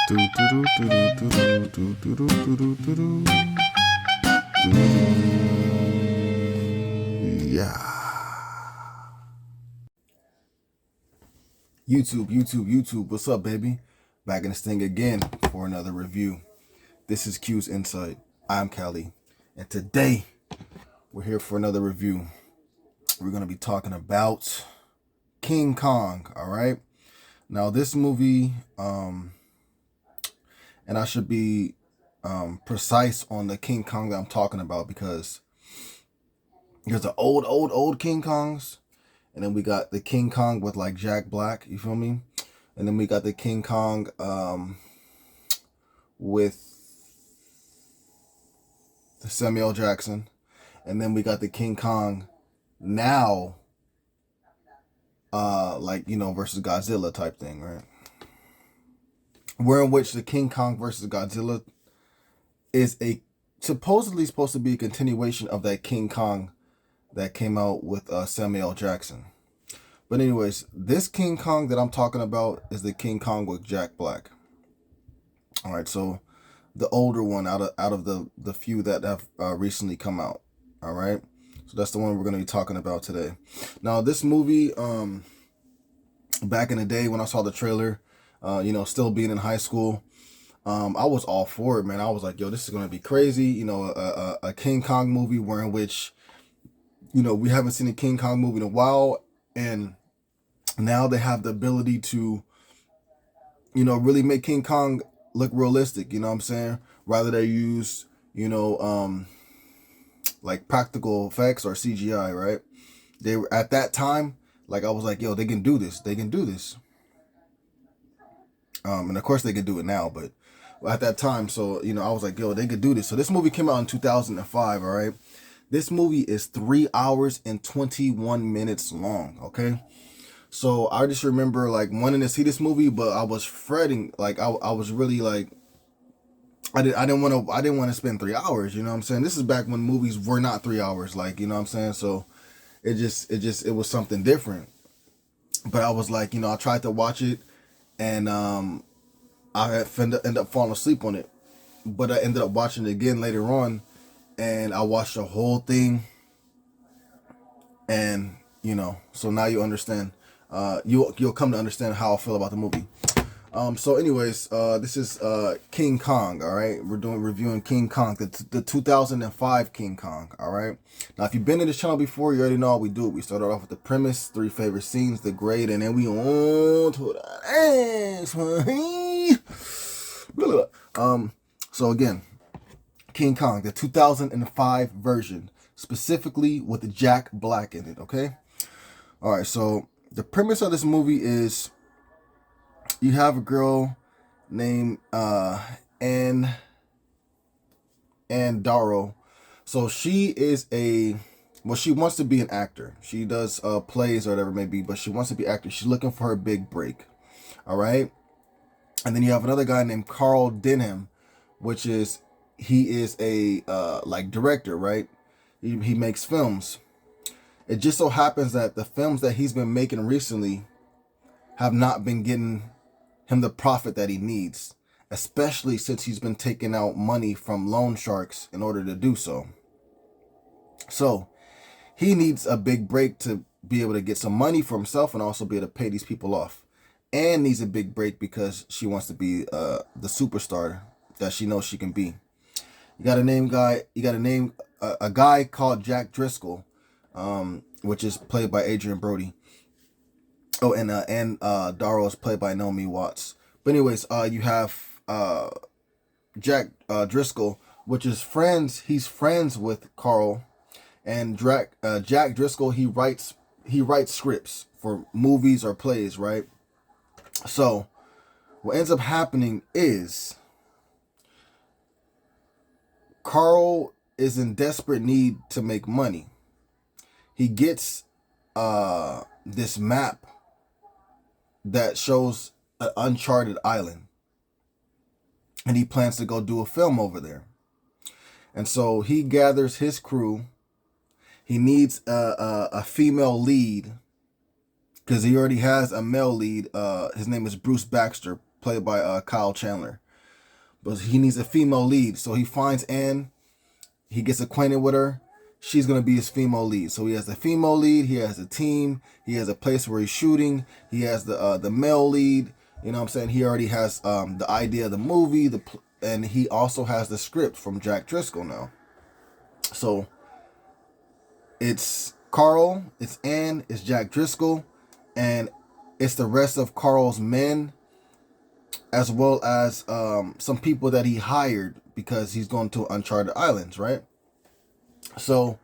Yeah. YouTube, what's up, baby? Back in this thing again for another review. This is Q's Insight. I'm Callie, and today we're here for another review. We're going to be talking about King Kong, all right? Now, this movie, and I should be precise on the King Kong that I'm talking about, because there's the old King Kongs, and then we got the King Kong with like Jack Black, you feel me? And then we got the King Kong with Samuel Jackson. And then we got the King Kong now, versus Godzilla type thing, right? Where in which the King Kong versus Godzilla is supposedly supposed to be a continuation of that King Kong that came out with Samuel Jackson. But anyways, this King Kong that I'm talking about is the King Kong with Jack Black. All right, so the older one out of the few that have recently come out. All right, so that's the one we're going to be talking about today. Now, this movie, back in the day when I saw the trailer, still being in high school, I was all for it, man. I was like, yo, this is going to be crazy. A King Kong movie in which, we haven't seen a King Kong movie in a while. And now they have the ability to, really make King Kong look realistic. You know what I'm saying? Rather they use, like practical effects or CGI, right? They were at that time, like I was like, yo, they can do this. They can do this. And of course they can do it now, but at that time, so, I was like, yo, they could do this. So this movie came out in 2005, all right? This movie is 3 hours and 21 minutes long, okay? So I just remember like wanting to see this movie, but I was fretting. Like I was really like, I didn't want to spend 3 hours. You know what I'm saying? This is back when movies were not 3 hours. Like, you know what I'm saying? So it was something different. But I was like, I tried to watch it, and I ended up falling asleep on it. But I ended up watching it again later on, and I watched the whole thing. And so now you understand. You'll come to understand how I feel about the movie. So anyways, this is King Kong, all right? We're reviewing King Kong, the 2005 King Kong, all right? Now, if you've been to this channel before, you already know how we do it. We started off with the premise, 3 favorite scenes, the grade, and then we on to the next one. So again, King Kong, the 2005 version, specifically with Jack Black in it, okay? All right, so the premise of this movie is you have a girl named Ann Darrow. So she is she wants to be an actor. She does plays or whatever it may be, but she wants to be an actor. She's looking for her big break. All right. And then you have another guy named Carl Denham, he is a director, right? He makes films. It just so happens that the films that he's been making recently have not been getting him the profit that he needs, especially since he's been taking out money from loan sharks in order to do so. So he needs a big break to be able to get some money for himself and also be able to pay these people off. And needs a big break because she wants to be the superstar that she knows she can be. You got to name a guy called Jack Driscoll, which is played by Adrian Brody. Oh, and Darrow is played by Naomi Watts. But anyways, you have Jack Driscoll, which is friends. He's friends with Carl, and Jack Driscoll. He writes scripts for movies or plays, right? So what ends up happening is Carl is in desperate need to make money. He gets this map that shows an uncharted island, and he plans to go do a film over there. And so he gathers his crew. He needs a female lead because he already has a male lead. His name is Bruce Baxter, played by Kyle Chandler. But he needs a female lead, so he finds Anne. He gets acquainted with her. She's going to be his female lead. So he has the female lead. He has a team. He has a place where he's shooting. He has the male lead. You know what I'm saying? He already has the idea of the movie. And he also has the script from Jack Driscoll now. So it's Carl, it's Anne, it's Jack Driscoll, and it's the rest of Carl's men, as well as some people that he hired because he's going to Uncharted Islands, right? So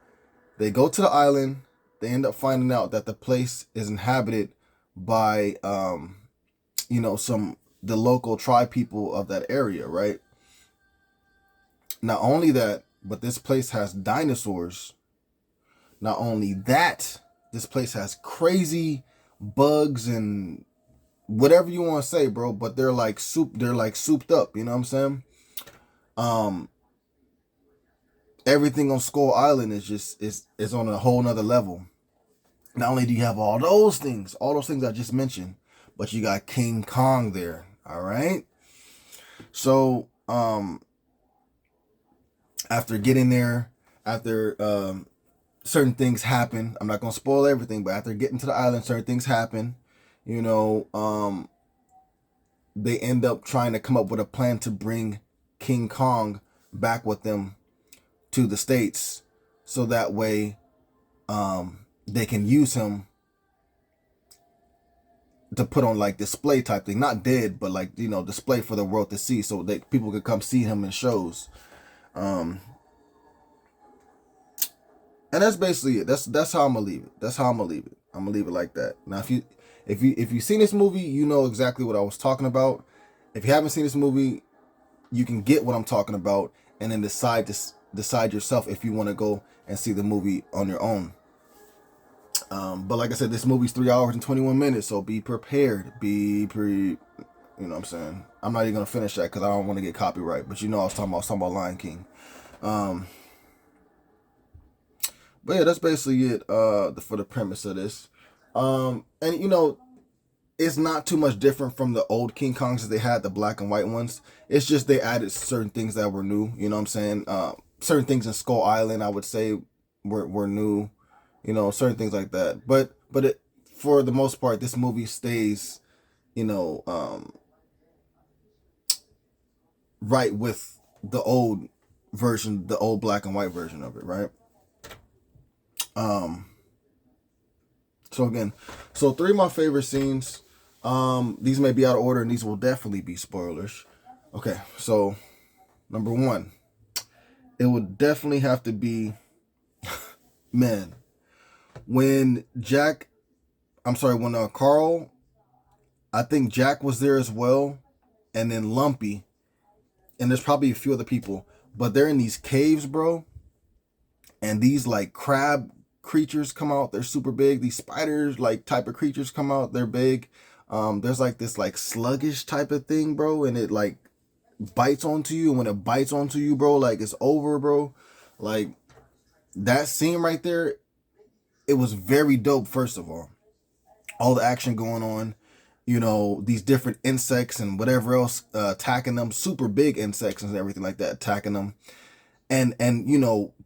they go to the island. They end up finding out that the place is inhabited by, the local tribe people of that area, right? Not only that, but this place has dinosaurs. Not only that, this place has crazy bugs and whatever you want to say, bro, but they're like souped up, you know what I'm saying? Everything on Skull Island is on a whole nother level. Not only do you have all those things I just mentioned, but you got King Kong there, all right? So, after getting there, certain things happen. I'm not going to spoil everything, but after getting to the island, certain things happen. They end up trying to come up with a plan to bring King Kong back with them to the States, so that way they can use him to put on like display type thing, not dead, but like, display for the world to see, so that people could come see him in shows. And that's basically it. That's how I'm gonna leave it. I'm gonna leave it like that. Now, if you've seen this movie, you know exactly what I was talking about. If you haven't seen this movie, you can get what I'm talking about, and then decide yourself if you want to go and see the movie on your own. But like I said, this movie's 3 hours and 21 minutes, so be prepared. You know what I'm saying? I'm not even gonna finish that because I don't want to get copyright. But I was talking about Lion King. But yeah, that's basically it for the premise of this. And it's not too much different from the old King Kongs that they had, the black and white ones. It's just they added certain things that were new. You know what I'm saying? Certain things in Skull Island, I would say, were new. Certain things like that. But for the most part, this movie stays, right with the old version, the old black and white version of it, right? So 3 of my favorite scenes. These may be out of order, and these will definitely be spoilers. Okay, so number 1, it would definitely have to be, man, when Carl, I think Jack was there as well, and then Lumpy, and there's probably a few other people, but they're in these caves, bro, and these like crab creatures come out. They're super big. These spiders like type of creatures come out. They're big. There's like this like sluggish type of thing, bro, and it like bites onto you. And when it bites onto you, bro, like it's over, bro. Like that scene right there, it was very dope. First of all the action going on, these different insects and whatever else attacking them, super big insects and everything like that attacking them. And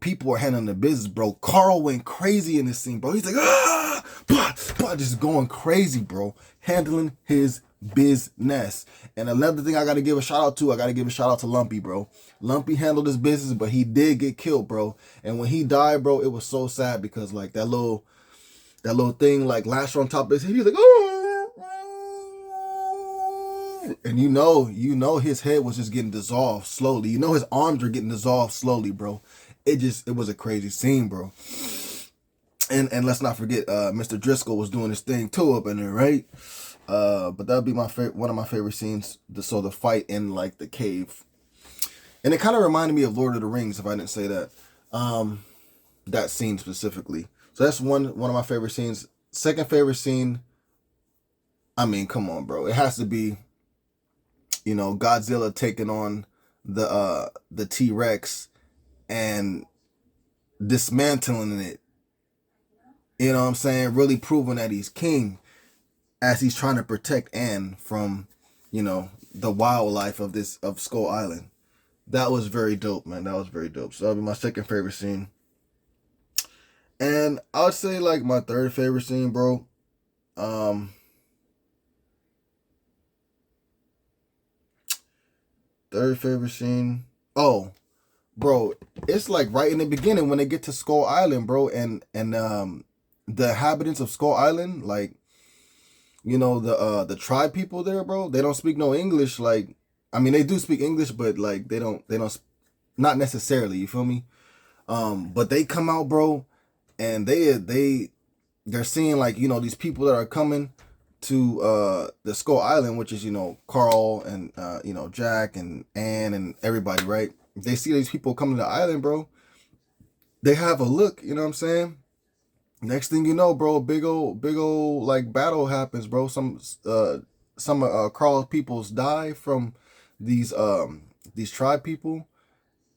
people are handling their business, bro. Carl went crazy in this scene, bro. He's like, just going crazy, bro. Handling his business. And another thing I got to give a shout out to Lumpy, bro. Lumpy handled his business, but he did get killed, bro. And when he died, bro, it was so sad because like that little thing like lashed on top of his head. He was like, oh. And his head was just getting dissolved slowly. His arms are getting dissolved slowly, bro. It was a crazy scene, bro. And let's not forget, Mr. Driscoll was doing his thing too up in there, right? But that'd be one of my favorite scenes. So the fight in like the cave, and it kind of reminded me of Lord of the Rings, if I didn't say that. That scene specifically. So that's one of my favorite scenes. Second favorite scene, I mean, come on, bro. It has to be, Godzilla taking on the T-Rex and dismantling it. You know what I'm saying? Really proving that he's king as he's trying to protect Anne from, you know, the wildlife of Skull Island. That was very dope, man. That was very dope. So that'll be my second favorite scene. And I would say like my third favorite scene, bro. Um, third favorite scene. Oh, bro, it's like right in the beginning when they get to Skull Island, bro, and the inhabitants of Skull Island, like, you know, the tribe people there, bro, they don't speak no English. Like, I mean, they do speak English, but like they don't not necessarily. You feel me? But they come out, bro, and they're seeing like, you know, these people that are coming to the Skull Island, which is, you know, Carl and you know, Jack and Anne and everybody, right? They see these people coming to the island, bro. They have a look, you know what I'm saying? Next thing you know, bro, big old like battle happens, bro. Some Carl peoples die from these tribe people,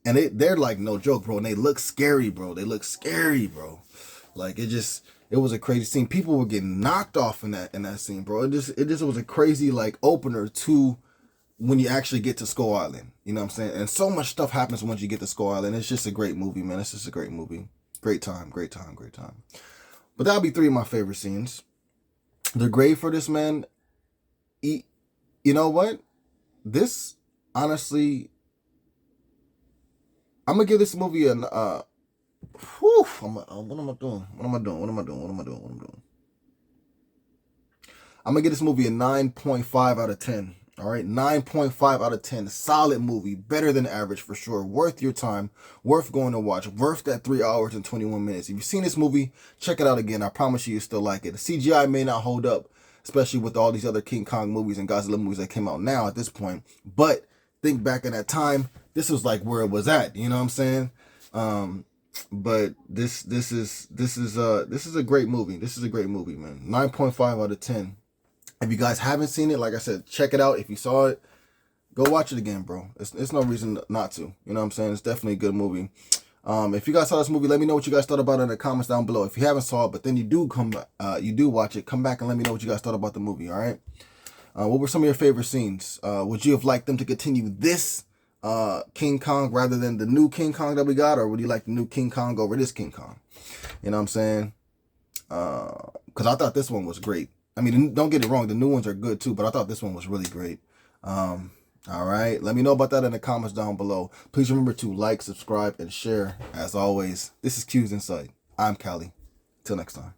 and they're like no joke, bro. And they look scary, bro. They look scary, bro. Like it was a crazy scene. People were getting knocked off in that scene, bro. It just was a crazy like opener to when you actually get to Skull Island. You know what I'm saying? And so much stuff happens once you get to Skull Island. It's just a great movie, man. It's just a great movie. Great time, great time, great time. But that'll be three of my favorite scenes. The grade for this, man. You know what? This honestly, I'm gonna give this movie an whew, what am I doing? What am I doing? What am I doing? What am I doing? What am I doing? I'm gonna give this movie a 9.5 out of 10. All right, 9.5 out of 10. Solid movie, better than average for sure. Worth your time, worth going to watch, worth that 3 hours and 21 minutes. If you've seen this movie, check it out again. I promise you still like it. The CGI may not hold up, especially with all these other King Kong movies and Godzilla movies that came out now at this point. But think back in that time, this was like where it was at. You know what I'm saying? But this is a great movie. This is a great movie, man. 9.5 out of 10. If you guys haven't seen it, like I said, check it out. If you saw it, go watch it again, bro. It's no reason not to. You know what I'm saying? It's definitely a good movie. If you guys saw this movie, let me know what you guys thought about it in the comments down below. If you haven't saw it, but then you do watch it, come back and let me know what you guys thought about the movie, all right? What were some of your favorite scenes? Would you have liked them to continue this King Kong rather than the new King Kong that we got, or would you like the new King Kong over this King Kong? You know what I'm saying? Because I thought this one was great. I mean, don't get it wrong, the new ones are good too, but I thought this one was really great. All right, let me know about that in the comments down below. Please remember to like, subscribe, and share. As always, this is Q's Insight. I'm Cali. Till next time.